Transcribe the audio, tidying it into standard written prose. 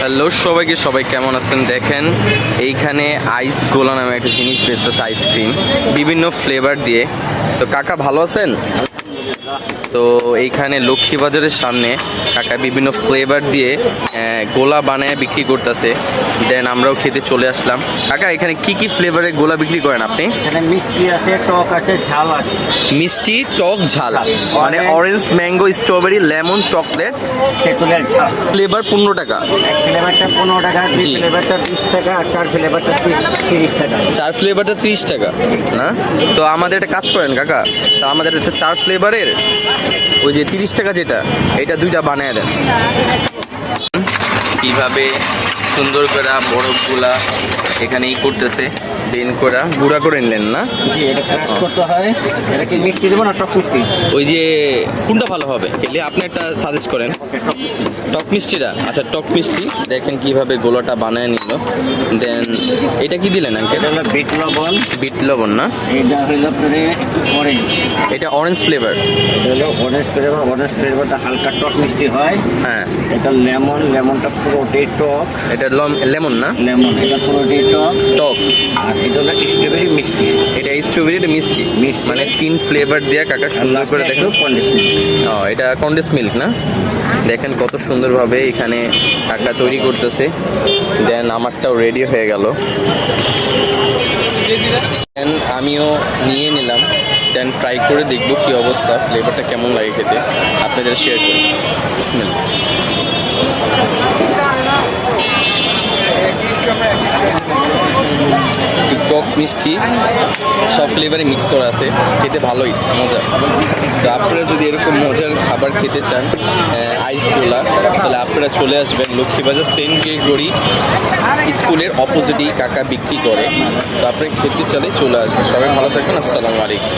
Hello সবাইকে, সবাই কেমন আছেন? দেখেন এইখানে আইস গোলা নামে একটা জিনিস বেচতেছে, আইসক্রিম বিভিন্ন ফ্লেভার দিয়ে। তো কাকা ভালো আছেন? তো এইখানে লক্ষ্মীবাজারের সামনে কাকা বিভিন্ন ফ্লেভার দিয়ে গোলা বানায় বিক্রি করতেছে। দেন আমরাও খেতে চলে আসলাম। কাকা এখানে কি কি ফ্লেভারের গোলা বিক্রি করেন আপনি? এখানে মিষ্টি আছে, টক আছে, ঝাল আছে। মিষ্টি, টক, ঝাল, মানে orange, mango, strawberry, lemon, chocolate, তেঁতুলের ঝাল। ফ্লেভার 15 টাকা। এক ফ্লেভারটা 15 টাকা, দুই জি। ফ্লেভারটা 20 টাকা, আর চার ফ্লেভারটা 30 টাকা। 4 ফ্লেভারটা 30 টাকা না? তো আমাদের একটা কাজ করেন কাকা, তা আমাদের একটা 4 ফ্লেভারের ওই যে 30 টাকা যেটা, এটা 2টা বানিয়ে দেন। কিভাবে সুন্দর করে বরফগুলা এখানেই করতেছে, বেন করা গুঁড়া করে নিলেন না? জি, এটা ক্রাশ করতে হয়। এটা কি মিষ্টি দেবো না টক মিষ্টি? ওই যে কোনটা ভালো হবে এলে আপনি একটা সাজেস্ট করেন। টক মিষ্টি। টক মিষ্টিটা, আচ্ছা টক মিষ্টি। দেখেন কিভাবে গোলাটা বানায় নিল। দেন এটা কি দিলেন আঙ্কেল? এটা হলো বিট লবণ। বিট লবণ না? এটা হলো আপনার একটু অরেঞ্জ। এটা অরেঞ্জ ফ্লেভার। এটা হলো অরেঞ্জ ফ্লেভার। অরেঞ্জ ফ্লেভারটা হালকা টক মিষ্টি হয়। হ্যাঁ, এটা লেমন। লেমনটা পুরোটাই টক। এটা লেমন না? লেমন এটা পুরোটাই টক। টক। আর এটা হলো স্ট্রবেরি মিষ্টি। এটা স্ট্রবেরি, এটা মিষ্টি, মিষ্টি। মানে 3 ফ্লেভার দিয়ে কাকা সুন্দর করে দেখেন। কন্ডিশনার। ও, এটা কন্ডেন্স মিল্ক না? দেখেন কত সুন্দরভাবে এখানে কাকা তৈরি করতেছে। দেন আমারটাও রেডি হয়ে গেল। দেন আমিও নিয়ে নিলাম। দেন ট্রাই করে দেখবো কি অবস্থা, ফ্লেভারটা কেমন লাগে খেতে, আপনাদের শেয়ার করি। স্মেল টক মিষ্টি সব ফ্লেভারে মিক্স করা আছে, খেতে ভালোই মজা। তো আপনারা যদি এরকম মজার খাবার খেতে চান, আইস গোলা, তাহলে আপনারা চলে আসবেন লক্ষ্মীবাজার সেন্ট গ্রেগরি স্কুলের অপোজিটেই কাকা বিক্রি করে। তো আপনি খেতে চাইলে চলে আসবেন। সবাই ভালো থাকবেন। আসসালামু আলাইকুম।